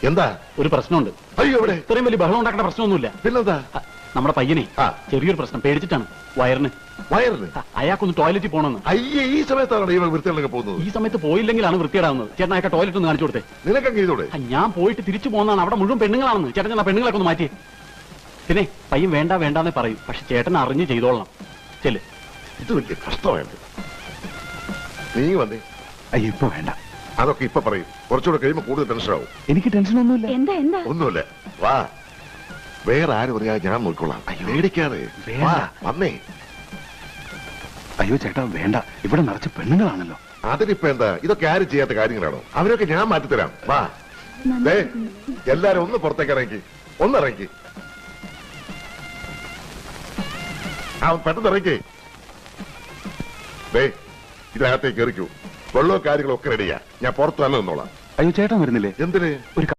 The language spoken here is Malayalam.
എന്താ? ഒരു പ്രശ്നമുണ്ട്. അയ്യോ, ഇവിടെ ഇത്രയും വലിയ ബഹളം ഉണ്ടാക്കേണ്ട പ്രശ്നമൊന്നുമില്ല. പിന്നെന്താ? നമ്മുടെ പയ്യനെ ചെറിയൊരു പ്രശ്നം, പേടിച്ചിട്ടാണ്. വയറിന് അയാൾക്കൊന്ന് ടോയ്ലറ്റിൽ പോകണമെന്ന്. അയ്യേ, ഈ സമയത്താണ് ഇവൾ വൃത്തികളൊക്കെ പോകുന്നത്. ഈ സമയത്ത് പോയില്ലെങ്കിലാണ് വൃത്തിയിടാവുന്നത്. ചേട്ടൻ അയാൾക്ക് ടോയ്ലറ്റ് ഒന്ന് കാണിച്ചു കൊടുത്തേ. നിനക്കൊക്കെ ചെയ്തോടെ? ഞാൻ പോയിട്ട് തിരിച്ചു പോകുന്നതാണ്. അവിടെ മുഴുവൻ പെണ്ണുങ്ങളാണെന്ന്. ചേട്ടൻ ഞാൻ പെണ്ണുങ്ങളൊക്കെ ഒന്ന് മാറ്റി. പിന്നെ പയ്യൻ വേണ്ടാന്നേ പറയും. പക്ഷെ ചേട്ടൻ അറിഞ്ഞ് ചെയ്തോളണം. ചെല്ല്. ഇത് വലിയ കഷ്ടമായിട്ട്. നീ വന്നേ. അയ്യോ, ഇപ്പൊ വേണ്ട. അതൊക്കെ ഇപ്പൊ പറയും. കുറച്ചുകൂടെ കഴിയുമ്പോ കൂടുതൽ ടെൻഷനാവും. എനിക്ക് ടെൻഷൻ ഒന്നുമില്ല. എന്താ ഒന്നുമില്ല. വാ, വേറെ ആര് പറയാ ഞാൻ നോക്കിക്കോളാം. പേടിക്കാതെ വന്നേ. അയ്യോ ചേട്ടാ, വേണ്ട. ഇവിടെ നിറച്ച് പെണ്ണുങ്ങളാണല്ലോ. അതിനിപ്പോ എന്താ? ഇതൊക്കെ ആരും ചെയ്യാത്ത കാര്യങ്ങളാണോ? അവരൊക്കെ ഞാൻ മാറ്റിത്തരാം. വാ, എല്ലാരും ഒന്ന് പുറത്തേക്ക് ഇറങ്ങി. ഒന്നിറങ്ങി. പെട്ടെന്ന് ഇറങ്ങി. ഇതിനകത്തേക്ക് എറിക്കൂ. വെള്ളവും കാര്യങ്ങളും ഒക്കെ റെഡിയാ. ഞാൻ പുറത്തു തന്നെ നിന്നോളാം. അയ്യോ ചേട്ടൻ വരുന്നില്ലേ? എന്തിന്? ഒരു